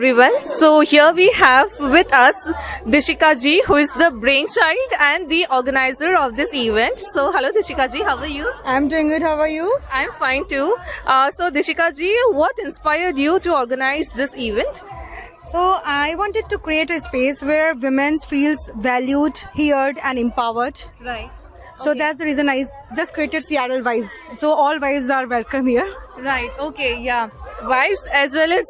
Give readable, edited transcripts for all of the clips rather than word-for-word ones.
everyone. So here we have with us Dishika ji, who is the brainchild and the organizer of this event. So hello Dishika ji, how are you? I'm doing good. How are you? I'm fine too. So Dishika ji, what inspired you to organize this event? So I wanted to create a space where women feels valued, heard, and empowered. Right. So that's the reason I just created Seattle Wives. So all wives are welcome here. Right. Okay. Yeah. Wives as well as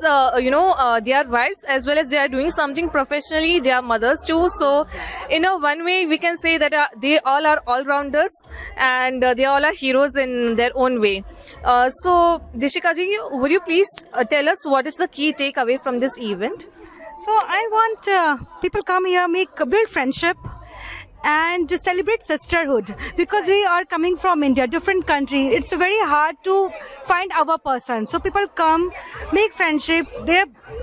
they are wives as well as they are doing something professionally. They are mothers too. So, one way we can say that they all are all rounders and they all are heroes in their own way. So, Dishika ji, would you please tell us what is the key takeaway from this event? So I want people come here, build friendship, and to celebrate sisterhood, because we are coming from India, different country. It's very hard to find our person. So people come, make friendship,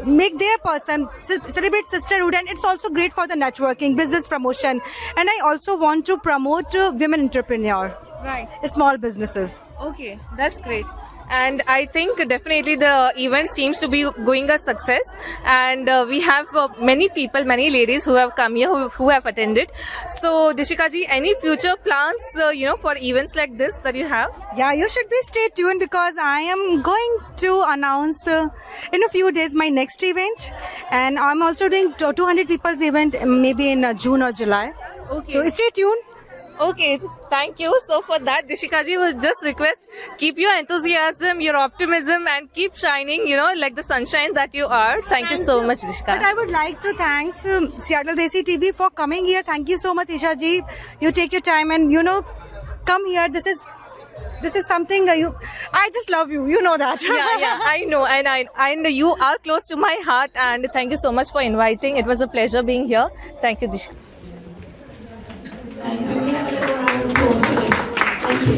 make their person, celebrate sisterhood, and it's also great for the networking, business promotion. And I also want to promote women entrepreneur, Right. small businesses. Okay, that's great. And I think definitely the event seems to be going a success. And we have many people, many ladies who have come here, who have attended. So, Dishika ji, any future plans, for events like this that you have? Yeah, you should be stay tuned, because I am going to announce in a few days my next event, and I'm also doing 200 people's event maybe in June or July. Okay. So stay tuned. Okay, thank you. So for that, Dishika ji would just request, keep your enthusiasm, your optimism, and keep shining, like the sunshine that you are. Thank you so much, Dishika. But I would like to thank Seattle Desi TV for coming here. Thank you so much, Isha ji. You take your time and come here. This is something I just love you. You know that. Yeah, I know, and you are close to my heart. And thank you so much for inviting. It was a pleasure being here. Thank you, Dishika. And can we have a little round of applause for this? Thank you.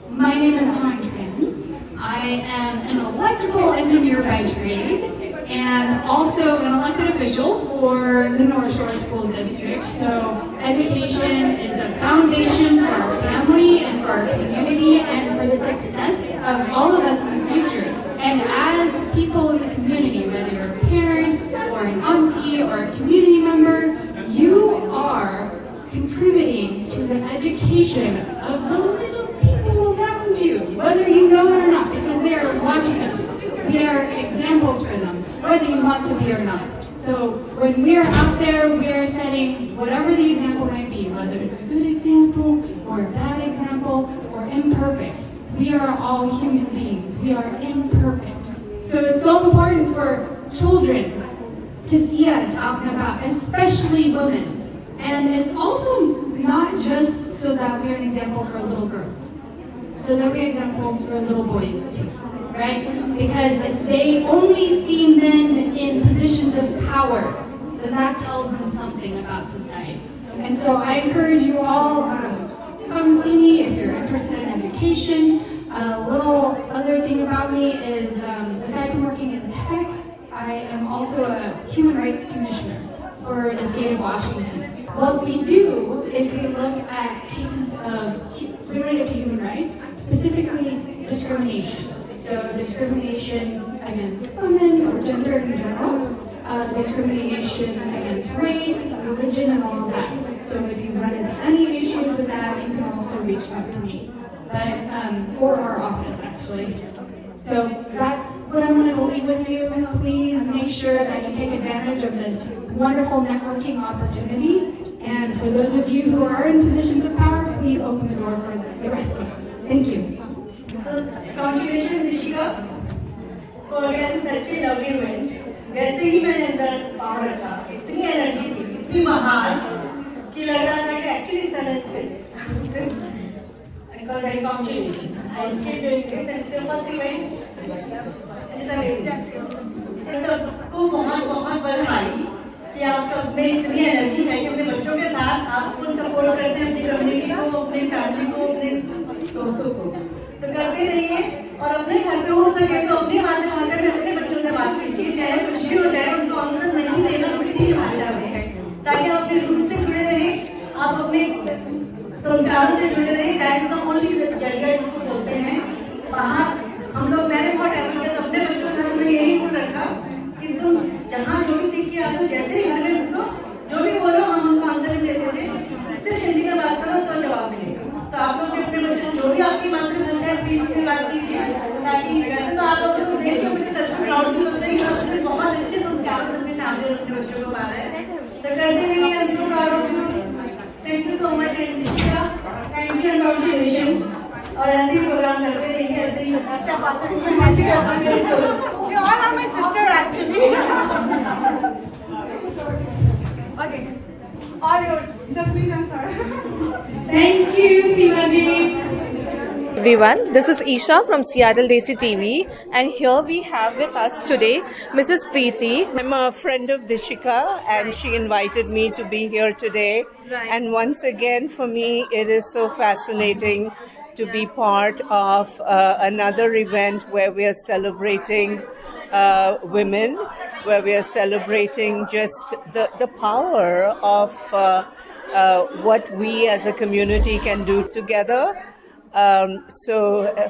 My name is Han Tran. I am an electrical engineer by trade and also an elected official for the North Shore School District. So education is a foundation for our family and for our community and for the success of all of us in the future. And as people in the community, whether you're a parent or an auntie or a community member, you are contributing to the education of the little people around you, whether you know it or not, because they are watching us. We are examples for them, whether you want to be or not. So when we are out there, we are setting whatever the example might be, whether it's a good example or a bad example or imperfect. We are all human beings. We are imperfect. So it's so important for children to see us out and about, especially women. And it's also not just so that we're an example for little girls, so that we're examples for little boys too, right? Because if they only see men in positions of power, then that tells them something about society. And so I encourage you all, come see me if you're interested in education. A little other thing about me is, aside from working in tech, I am also a human rights commissioner for the state of Washington. What we do is we look at cases related to human rights, specifically discrimination. So discrimination against women or gender in general, discrimination against race, religion, and all of that. So if you run into any issues with that, you can also reach out to me. But for our office, actually. So that's what I wanted to leave with you. Please make sure that you take advantage of this wonderful networking opportunity. And for those of you who are in positions of power, please open the door for the rest of us. Thank you. Congratulations, Dishika, for organizing such a lovely event. वैसे ही मैंने अंदर power रखा, इतनी energy थी, इतनी महान कि लग रहा था कि एक्चुअली सनस से congratulations. I keep doing this and it's the first event. It's amazing. सबको बहुत बहुत बधाई कि आप सब में इतनी एनर्जी है कि अपने बच्चों के साथ आप खुद सपोर्ट करते हैं अपनी कम्युनिटी को, अपनी फैमिली को, अपने दोस्तों को। तो करते रहिए और अपने घर पे हो सके तो अपनी मातृभाषा में अपने बच्चों से बात कीजिए, चाहे कुछ भी हो जाए उनको आंसर नहीं देना किसी भाषा में, ताकि आप अपने रूट से जुड़े रहें, आप अपने संस्कारों से जुड़े रहे। दैट इज द ओनली जरिया जिसको बोलते हैं बाहर और ऐसे ही प्रोग्राम करते रहिए, ऐसे ही You all are my sister actually. Okay, all yours. Jasmine, I'm sorry. Thank you, Sivaji. Everyone, this is Isha from Seattle Desi TV, and here we have with us today Mrs. Preeti. I'm a friend of Dishika, and she invited me to be here today. Right. And once again, for me, it is so fascinating to be part of another event where we are celebrating women, where we are celebrating just the power of what we as a community can do together. So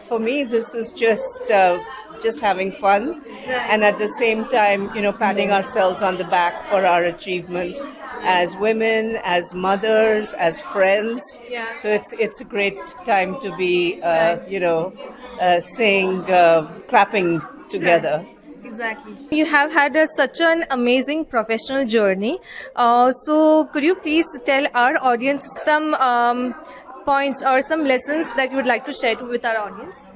for me, this is just having fun, and at the same time, patting ourselves on the back for our achievement as women, as mothers, as friends. Yeah. So it's a great time to be, saying, clapping together. Exactly. You have had such an amazing professional journey. So could you please tell our audience some points or some lessons that you would like to share with our audience?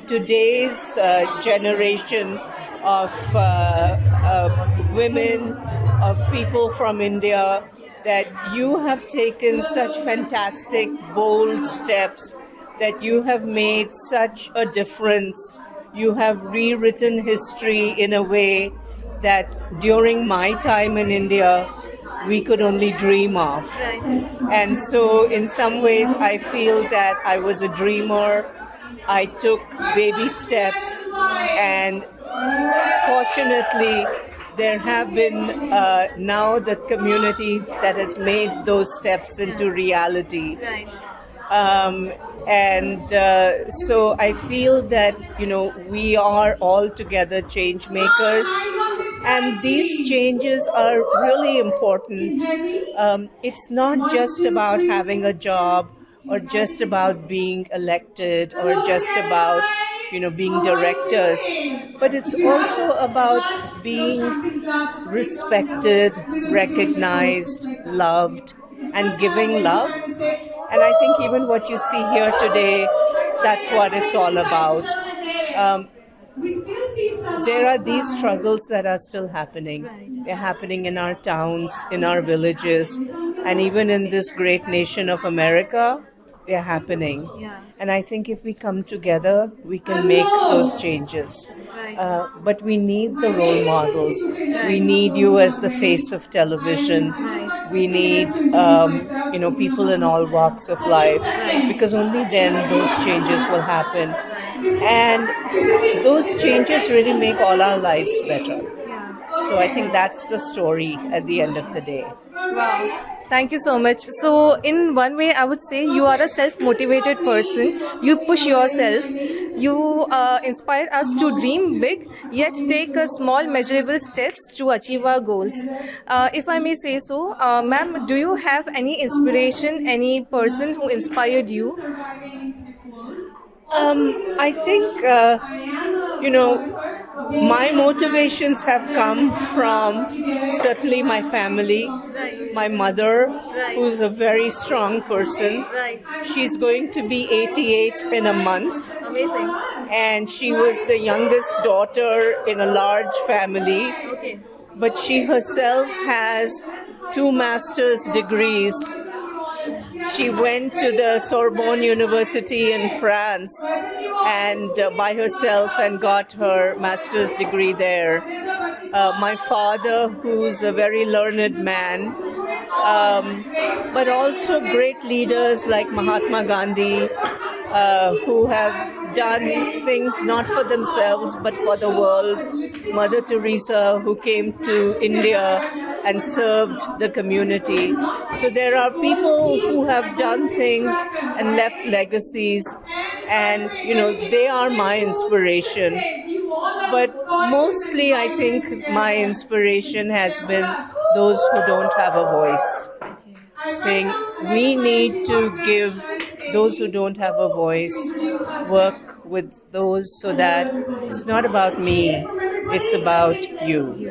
Today's generation of women, of people from India, that you have taken such fantastic, bold steps, that you have made such a difference. You have rewritten history in a way that during my time in India, we could only dream of. Right. And so in some ways, I feel that I was a dreamer. I took baby steps, and fortunately, there have been now the community that has made those steps into reality. Right. So I feel that, we are all together change makers. And these changes are really important. It's not just about having a job, or just about being elected, or just about, being directors, but it's also about being respected, recognized, loved, and giving love. And I think even what you see here today, that's what it's all about. There are these struggles that are still happening. Right. They're happening in our towns, in our villages, and even in this great nation of America, they're happening. Yeah. And I think if we come together, we can make those changes. Right. But we need the role models. We need you as the face of television. We need, people in all walks of life, because only then those changes will happen. And those changes really make all our lives better. Yeah. So I think that's the story at the end of the day. Wow. Thank you so much. So in one way, I would say you are a self-motivated person. You push yourself. You inspire us to dream big, yet take small measurable steps to achieve our goals. If I may say so, ma'am, do you have any inspiration, any person who inspired you? I think, my motivations have come from certainly my family, my mother, who's a very strong person. Right. She's going to be 88 in a month, Amazing. and she was the youngest daughter in a large family. Okay. But she herself has 2 master's degrees. She went to the Sorbonne University in France and by herself and got her master's degree there. My father, who's a very learned man, but also great leaders like Mahatma Gandhi, who have done things not for themselves but for the world. Mother Teresa, who came to India and served the community. So there are people who have done things and left legacies, and they are my inspiration. But mostly I think my inspiration has been those who don't have a voice, saying we need to give those who don't have a voice, work with those, so that it's not about me, it's about you.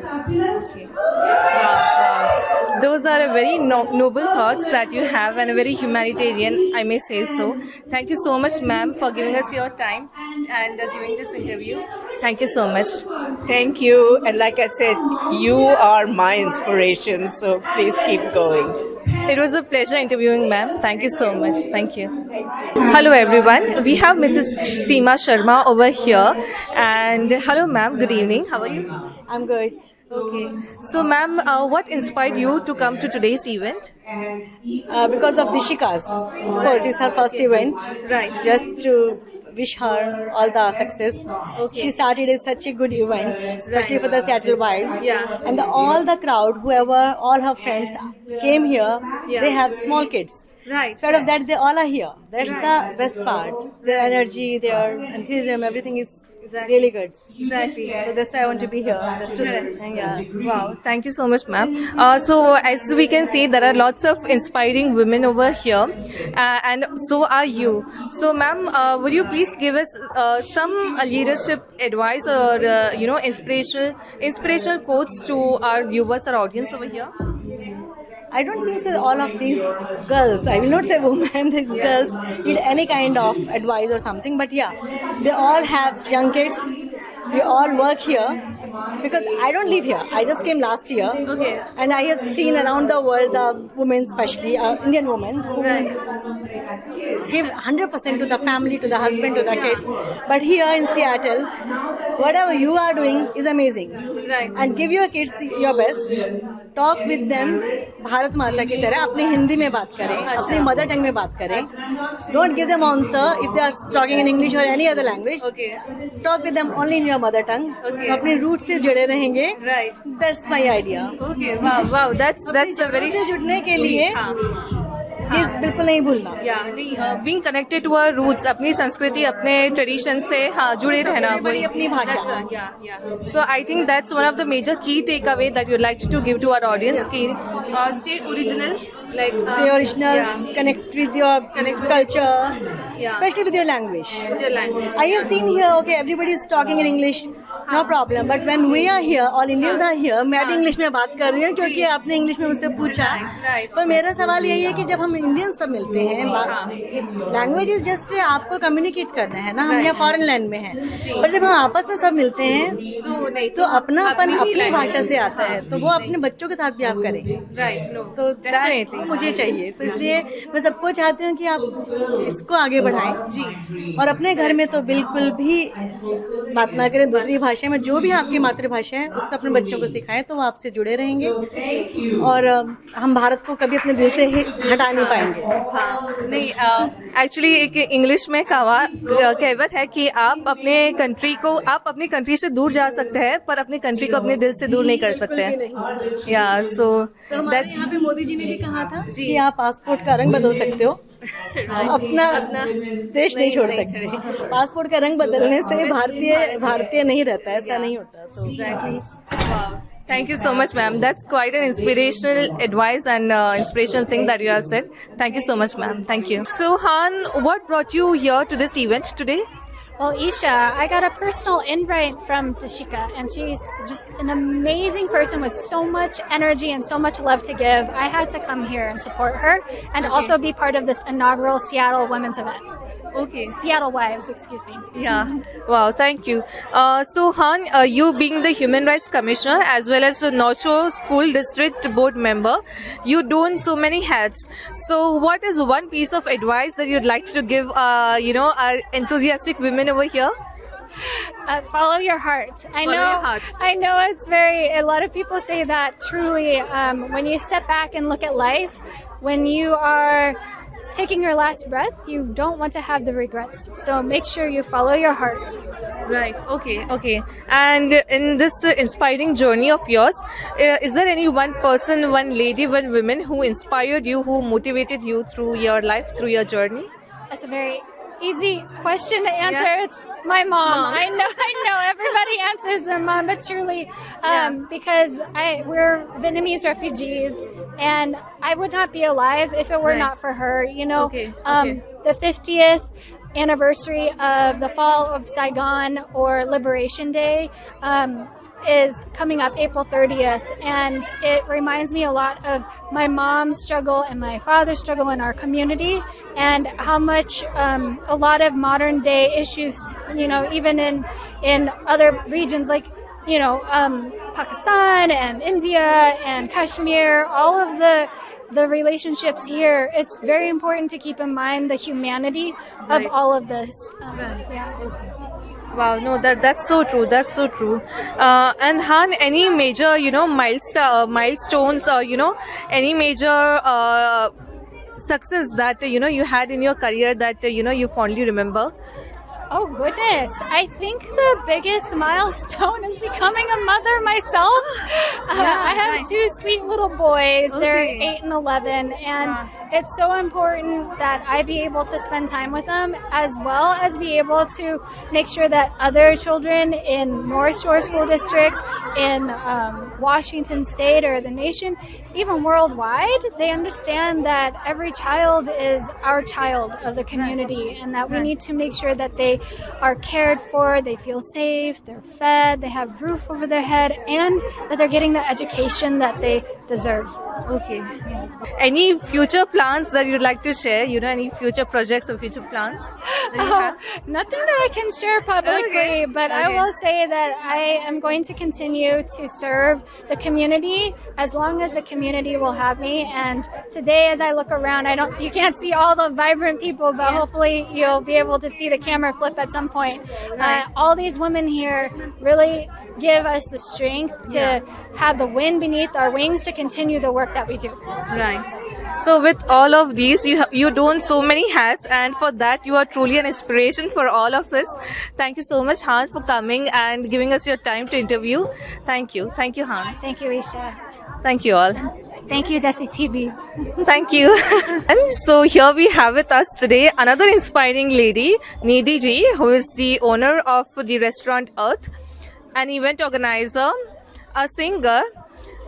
Wow. those are a very noble thoughts that you have and a very humanitarian, I may say so. Thank you so much, ma'am, for giving us your time and giving this interview. Thank you so much. Thank you. And like I said, you are my inspiration. So please keep going. It was a pleasure interviewing ma'am. Thank you so much. Thank you. Hello everyone. We have Mrs. Seema Sharma over here. And hello ma'am. Good evening. How are you? I'm good. Okay. So ma'am, what inspired you to come to today's event? Because of Dishika's. Of course, it's her first event. Right. Just to wish her all the success. Okay. She started a such a good event, especially for the Seattle Wives. Yeah. And all the crowd, whoever, all her friends came here, Yeah. they have small kids. Right. Instead of that, they all are here. That's the best part. Their energy, their enthusiasm, everything is really good. Exactly. So that's why I want to be here. Just to, yeah. Wow, thank you so much, ma'am. So, as we can see, there are lots of inspiring women over here, and so are you. So, ma'am, would you please give us some leadership advice or inspirational quotes to our viewers or audience over here? I don't think so. All of these girls, I will not say women, these girls need any kind of advice or something. But yeah, they all have young kids. We all work here because I don't live here. I just came last year, Okay. and I have seen around the world the women, especially Indian women, who give 100% to the family, to the husband, to the kids. But here in Seattle, whatever you are doing is amazing. Right. And give your kids your best. Talk with them Bharat माता की तरह अपनी हिंदी में बात करें, अपनी mother tongue में बात करें. Don't give them answer if they are talking in English or any other language. Okay. Talk with them only in your mother tongue. Okay. अपने रूट से जुड़े रहेंगे. Right. That's my idea. Okay. Wow. That's a very से जुड़ने के लिए चीज बिल्कुल नहीं भूलना. being connected to our roots, अपनी संस्कृति, अपने tradition से जुड़े रहना. सबसे बड़ी अपनी भाषा. So I think that's one of the major key takeaway that you'd like to give to our audience. Ki, stay original, like Stay original. Connect with your culture, Yeah. especially with your language. with your language. I have seen here, okay, everybody is talking in English, no problem. But when we are here, all Indians are here, मैं भी English में बात कर रही हूँ क्योंकि आपने English में मुझसे पूछा. Right. पर मेरा सवाल यही है कि जब हम इंडियन सब मिलते हैं, लैंग्वेज इज जस्ट आपको कम्युनिकेट करना है ना, हम यहाँ फॉरेन लैंड में हैं. पर जब हम आपस में सब मिलते हैं तो अपनापन अपनी भाषा से आता है, तो वो अपने बच्चों के साथ भी आप करें. Right. No. तो Definitely. that मुझे चाहिए. तो इसलिए मैं सबको चाहती हूँ कि आप इसको आगे बढ़ाएं जी. और अपने घर में तो बिल्कुल भी बात ना करें दूसरी भाषा में. जो भी आपकी मातृभाषा है उससे अपने बच्चों को सिखाएं तो वो आपसे जुड़े रहेंगे और हम भारत को कभी अपने दिल से हटा नहीं पाएंगे. नहीं, एक्चुअली एक इंग्लिश में कहावत है कि आप अपनी कंट्री से दूर जा सकते हैं पर अपनी कंट्री को अपने दिल से दूर नहीं कर सकते. या सो दैट्स यहाँ पे मोदी जी ने भी कहा था कि आप पासपोर्ट का रंग बदल सकते हो, अपना देश नहीं छोड़ सकते. पासपोर्ट का रंग बदलने से भारतीय नहीं रहता, ऐसा नहीं होता. तो Thank you so much, ma'am. That's quite an inspirational advice and inspirational thing that you have said. Thank you so much, ma'am. Thank you. So, Han, what brought you here to this event today? Well, Isha, I got a personal invite from Dashika, and she's just an amazing person with so much energy and so much love to give. I had to come here and support her and also be part of this inaugural Seattle Women's event. Okay. Seattle Wives, excuse me. Yeah. Wow. Thank you. So, Han, you being the Human Rights Commissioner as well as the North Shore School District Board member, you don so many hats. So, what is one piece of advice that you'd like to give, our enthusiastic women over here? Follow your heart. Follow your heart. I know a lot of people say that truly, when you step back and look at life, when you are taking your last breath, you don't want to have the regrets. So make sure you follow your heart. Right. Okay. And in this inspiring journey of yours, is there any one person, one lady, one woman who inspired you, who motivated you through your life, through your journey? That's a very easy question to answer. Yeah. It's my mom. I know everybody answers their mom, but truly, because we're Vietnamese refugees, and I would not be alive if it were not for her. Okay. The 50th anniversary of the fall of Saigon or Liberation Day. is coming up April 30th, and it reminds me a lot of my mom's struggle and my father's struggle in our community, and how much a lot of modern day issues, even in other regions like Pakistan and India and Kashmir, all of the relationships here, it's very important to keep in mind the humanity of all of this. Yeah. Wow, no, that's so true. That's so true. And Han, any major, milestones or any major success that you had in your career that you fondly remember? Oh goodness, I think the biggest milestone is becoming a mother myself. I have two sweet little boys. They're 8 and 11, and it's so important that I be able to spend time with them, as well as be able to make sure that other children in North Shore School District, in Washington State or the nation, even worldwide, they understand that every child is our child of the community, and that we need to make sure that they are cared for, they feel safe, they're fed, they have roof over their head, and that they're getting the education that they deserve. Okay. Yeah. Any future plans that you'd like to share? Any future projects or future plans that you have? Nothing that I can share publicly, but I will say that I am going to continue to serve the community as long as the community will have me. And today, as I look around, you can't see all the vibrant people, but hopefully you'll be able to see the camera flip at some point. All these women here really give us the strength to have the wind beneath our wings to continue the work that we do. Right. So with all of these, you don so many hats, and for that you are truly an inspiration for all of us. Thank you so much, Han, for coming and giving us your time to interview. Thank you, Han. Thank you, Isha. Thank you all. Thank you, Desi TV. Thank you. And so here we have with us today another inspiring lady, Nidhi ji, who is the owner of the restaurant Earth, an event organizer, a singer,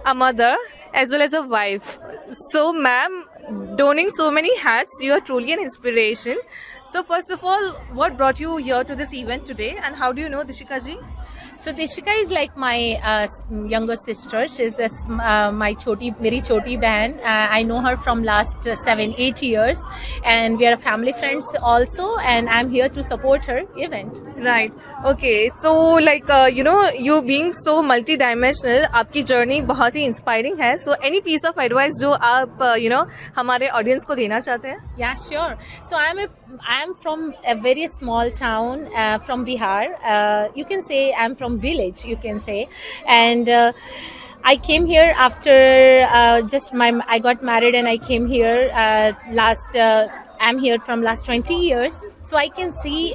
a mother, as well as a wife. So ma'am, donning so many hats, you are truly an inspiration. So first of all, what brought you here to this event today, and how do you know Dishika ji? So Dishika is like my younger sister. She's very choti behan. I know her from last 7-8 years, and we are family friends also. And I'm here to support her event. Right. Okay. So like you being so multi-dimensional, आपकी journey बहुत ही inspiring है. So any piece of advice जो आप हमारे audience को देना चाहते हैं? Yeah, sure. So I'm from a very small town from Bihar. You can say I'm from village, you can say, and I came here after I got married, and I came here I'm here from last 20 years. So I can see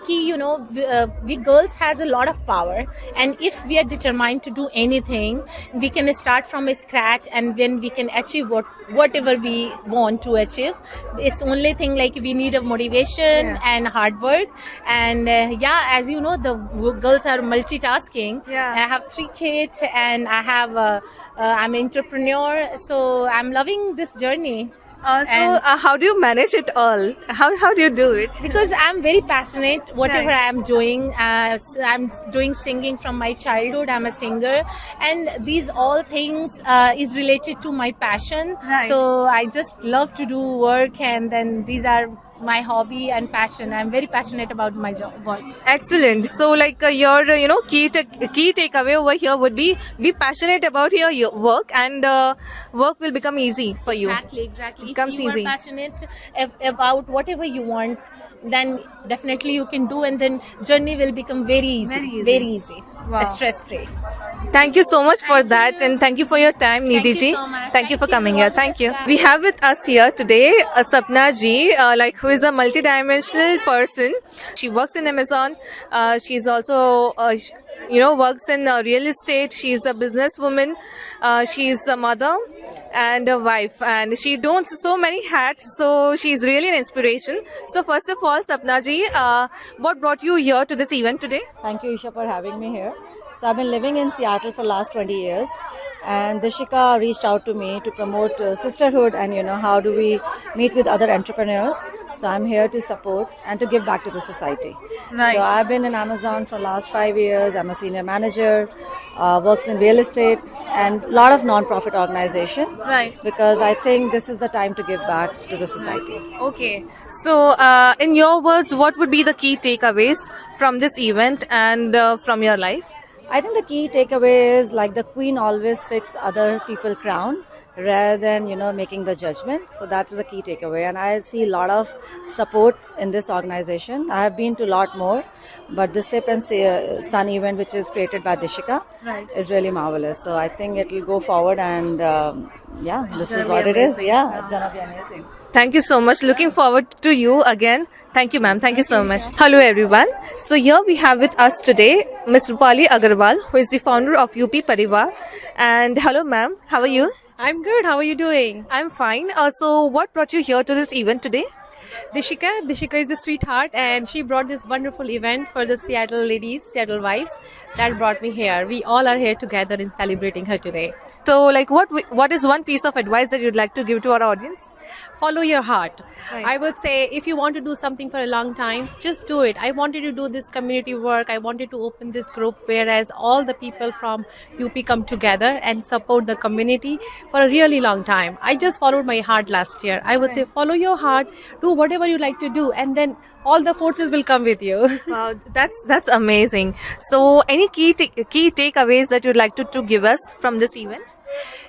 we girls has a lot of power, and if we are determined to do anything, we can start from scratch, and then we can achieve whatever we want to achieve. It's only thing like we need a motivation and hard work, and as you know, the girls are multitasking. I have 3 kids, and I'm an entrepreneur, so I'm loving this journey. How do you manage it all? How do you do it? Because I'm very passionate whatever I'm doing. I'm doing singing from my childhood. I'm a singer, and these all things is related to my passion. So I just love to do work, and then these are my hobby and passion. I'm very passionate about my work. Excellent. So like your key takeaway over here would be passionate about your work, and work will become easy for you. Exactly. Becomes if you easy. are passionate about whatever you want, then definitely you can do, and then journey will become very easy. Wow. Stress free. Thank you so much for that, and thank you for your time, Nidhi ji. so much. Thank you for Thank coming you. here. Thank you. We have with us here today Sapna ji, who is a multidimensional person. She works in Amazon. She's also works in real estate. She's a businesswoman. She's a mother and a wife, and she dons so many hats, so she's really an inspiration. So first of all, Sapna ji, what brought you here to this event today? Thank you, Isha, for having me here. So I've been living in Seattle for last 20 years, and Dishika reached out to me to promote sisterhood and how do we meet with other entrepreneurs. So I'm here to support and to give back to the society. Right. So I've been in Amazon for the last 5 years. I'm a senior manager, works in real estate and a lot of non-profit organization. Right. Because I think this is the time to give back to the society. Okay. So, in your words, what would be the key takeaways from this event and from your life? I think the key takeaway is like the queen always fix other people crown rather than making the judgment. So that's the key takeaway, and I see a lot of support in this organization. I have been to a lot more, but the Sip and Sun event, which is created by Dishika, is really marvelous. So I think it will go forward, and this is what it is. Yeah, it's gonna be amazing. Thank you so much. Looking forward to you again. Thank you, ma'am. Thank you so much. Hello, everyone. So here we have with us today Ms. Rupali Agarwal, who is the founder of UP Parivar. And hello, ma'am. How are you? I'm good. How are you doing? I'm fine. So what brought you here to this event today? Dishika is a sweetheart, and she brought this wonderful event for the Seattle ladies, Seattle wives. That brought me here. We all are here together in celebrating her today. So, like, what is one piece of advice that you'd like to give to our audience? Follow your heart. Right. I would say if you want to do something for a long time, just do it. I wanted to do this community work. I wanted to open this group whereas all the people from UP come together and support the community for a really long time. I just followed my heart last year. I would say follow your heart, do whatever you like to do, and then all the forces will come with you. Wow, that's amazing. So, any key takeaways that you'd like to give us from this event?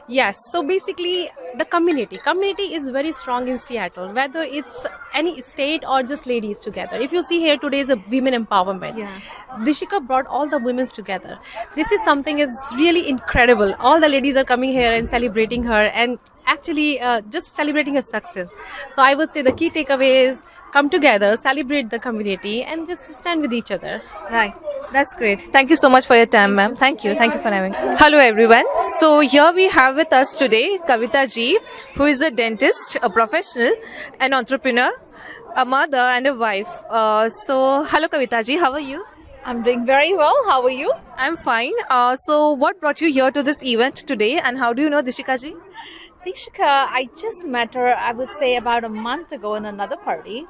Yes, so basically the community is very strong in Seattle, whether it's any state or just ladies together. If you see here today is a women empowerment. Yeah. Dishika brought all the women together. This is something is really incredible. All the ladies are coming here and celebrating her and actually just celebrating her success. So I would say the key takeaway is come together, celebrate the community, and just stand with each other. Right. That's great. Thank you so much for your time, ma'am. Thank you. Thank you for having me. Hello, everyone. So here we have with us today Kavita ji, who is a dentist, a professional, an entrepreneur, a mother, and a wife. So hello, Kavita ji. How are you? I'm doing very well. How are you? I'm fine. So what brought you here to this event today, and how do you know Dishika ji? Dishika, I just met her, I would say, about a month ago in another party.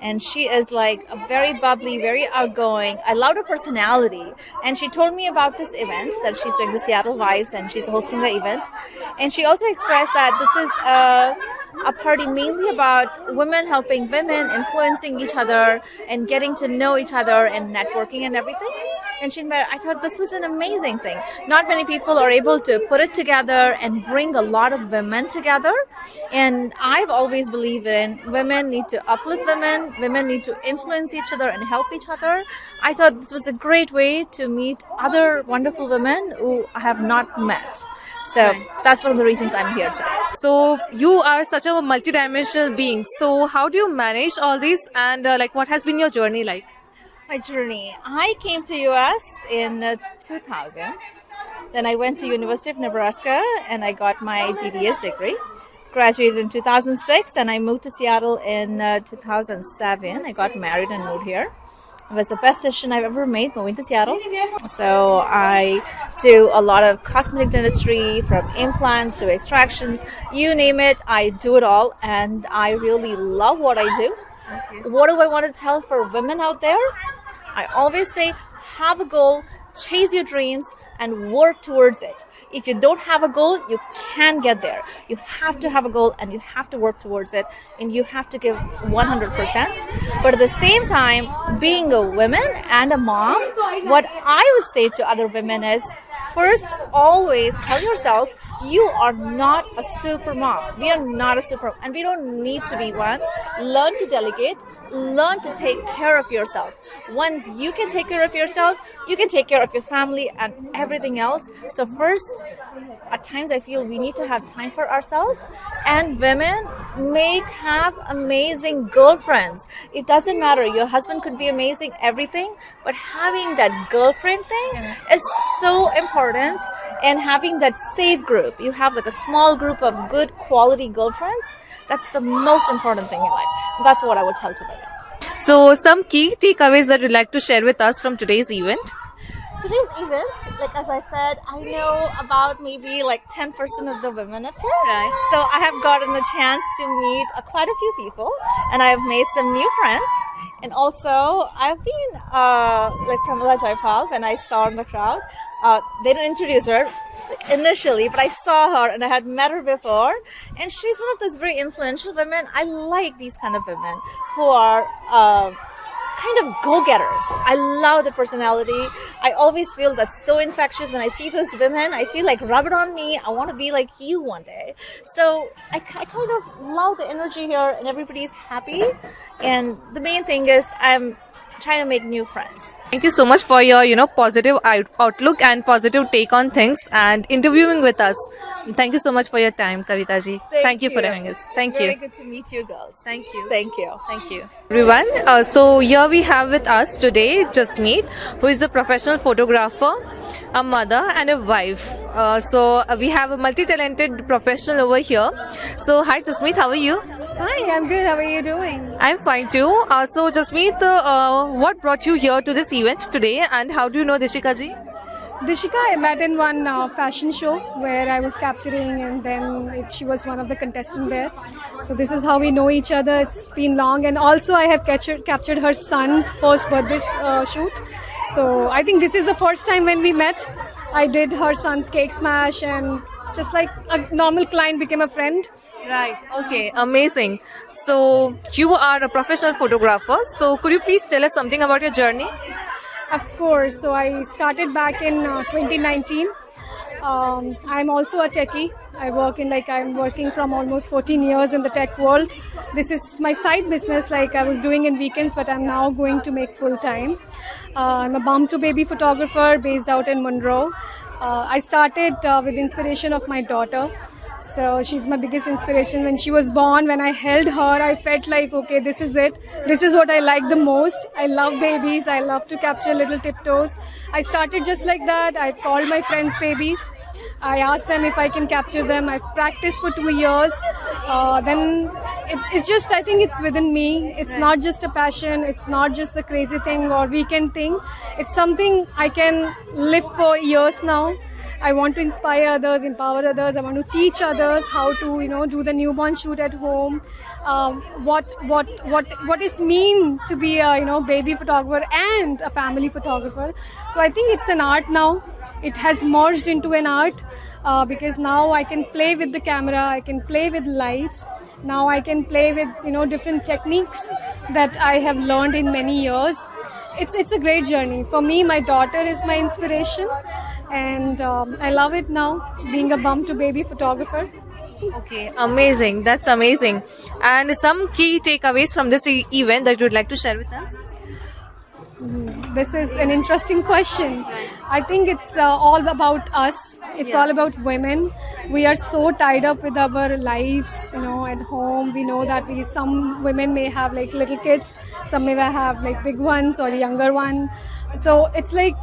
And she is like a very bubbly, very outgoing. I love her personality. And she told me about this event that she's doing, the Seattle Wives, and she's hosting the event. And she also expressed that this is a party mainly about women helping women, influencing each other, and getting to know each other, and networking and everything. And I thought this was an amazing thing. Not many people are able to put it together and bring a lot of women together. And I've always believed in women need to uplift women need to influence each other and help each other. I thought this was a great way to meet other wonderful women who I have not met. So that's one of the reasons I'm here today. So you are such a multidimensional being. So how do you manage all this, and what has been your journey like? My journey. I came to US in 2000. Then I went to University of Nebraska and I got my DDS degree. Graduated in 2006 and I moved to Seattle in 2007. I got married and moved here. It was the best decision I've ever made moving to Seattle. So I do a lot of cosmetic dentistry, from implants to extractions, you name it, I do it all, and I really love what I do. What do I want to tell for women out there? I always say, have a goal, chase your dreams, and work towards it. If you don't have a goal, you can't get there. You have to have a goal and you have to work towards it, and you have to give 100%. But at the same time, being a woman and a mom, what I would say to other women is, first, always tell yourself you are not a super mom. We are not a super, and we don't need to be one. Learn to delegate. Learn to take care of yourself. Once you can take care of yourself, you can take care of your family and everything else. So first, at times I feel we need to have time for ourselves, and women have amazing girlfriends. It doesn't matter, your husband could be amazing, everything, but having that girlfriend thing is so important, and having that safe group. You have like a small group of good quality girlfriends. That's the most important thing in life. That's what I would tell to women. So some key takeaways that you'd like to share with us from today's event? today's event, like as I said, I know about maybe like 10% of the women up here. Right. So I have gotten a chance to meet quite a few people, and I've made some new friends. And also, I've been like Pramila Jaipal when I saw in the crowd. They didn't introduce her initially, but I saw her and I had met her before. And she's one of those very influential women. I like these kind of women who are kind of go-getters. I love the personality. I always feel that's so infectious when I see those women. I feel like, rub it on me. I want to be like you one day. So I kind of love the energy here, and everybody's happy. And the main thing is I'm trying to make new friends. Thank you so much for your positive outlook and positive take on things and interviewing with us. Thank you so much for your time, Kavita ji. Thank you for having us. Thank you. Very good to meet you girls. Thank you. Thank you. Thank you. Everyone, so here we have with us today Jasmeet, who is a professional photographer, a mother and a wife. So we have a multi-talented professional over here. So hi Jasmeet, how are you? Hi, I'm good. How are you doing? I'm fine too. So Jasmeet, what brought you here to this event today and how do you know Dishika ji? Dishika, I met in one fashion show where I was capturing, and then she was one of the contestants there. So this is how we know each other. It's been long, and also I have captured her son's first birthday shoot. So I think this is the first time when we met. I did her son's cake smash, and just like a normal client became a friend. Right. Okay. Amazing. So you are a professional photographer. So could you please tell us something about your journey? Of course. So I started back in 2019. I'm also a techie. I'm working from almost 14 years in the tech world. This is my side business, like I was doing in weekends, but I'm now going to make full time. I'm a mom to baby photographer based out in Monroe. I started with inspiration of my daughter. So she's my biggest inspiration. When she was born, when I held her, I felt like, okay, this is it. This is what I like the most. I love babies. I love to capture little tiptoes. I started just like that. I called my friends babies. I asked them if I can capture them. I practiced for 2 years. Then it's just, I think it's within me. It's not just a passion. It's not just the crazy thing or weekend thing. It's something I can live for years now. I want to inspire others, empower others. I want to teach others how to, do the newborn shoot at home. What is mean to be a, baby photographer and a family photographer. So I think it's an art now. It has merged into an art because now I can play with the camera. I can play with lights. Now I can play with, different techniques that I have learned in many years. It's a great journey. For me, my daughter is my inspiration. And I love it now, being a mom to baby photographer. Okay, amazing. That's amazing. And some key takeaways from this event that you would like to share with us? This is an interesting question. I think it's all about us. It's all about women. We are so tied up with our lives, at home. We know that some women may have like little kids, some may have like big ones or a younger one. So it's like,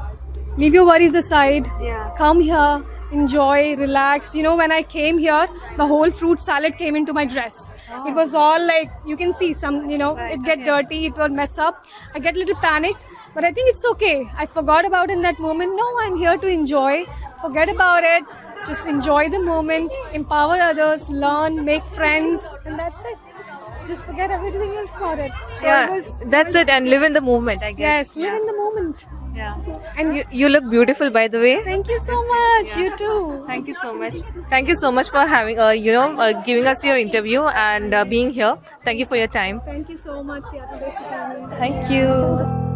leave your worries aside. Yeah. Come here, enjoy, relax. When I came here, the whole fruit salad came into my dress. It was all like, you can see some, it get dirty, it will mess up. I get a little panicked, but I think it's okay. I forgot about it in that moment. No, I'm here to enjoy. Forget about it. Just enjoy the moment, empower others, learn, make friends, and that's it. Just forget everything else about it. So that's it, and live in the moment, I guess. Yes, live in the moment. Yeah. And you look beautiful, by the way. Thank you so much. You too. Thank you so much. Thank you so much for having, giving us your interview and being here. Thank you for your time. Thank you so much. Thank you.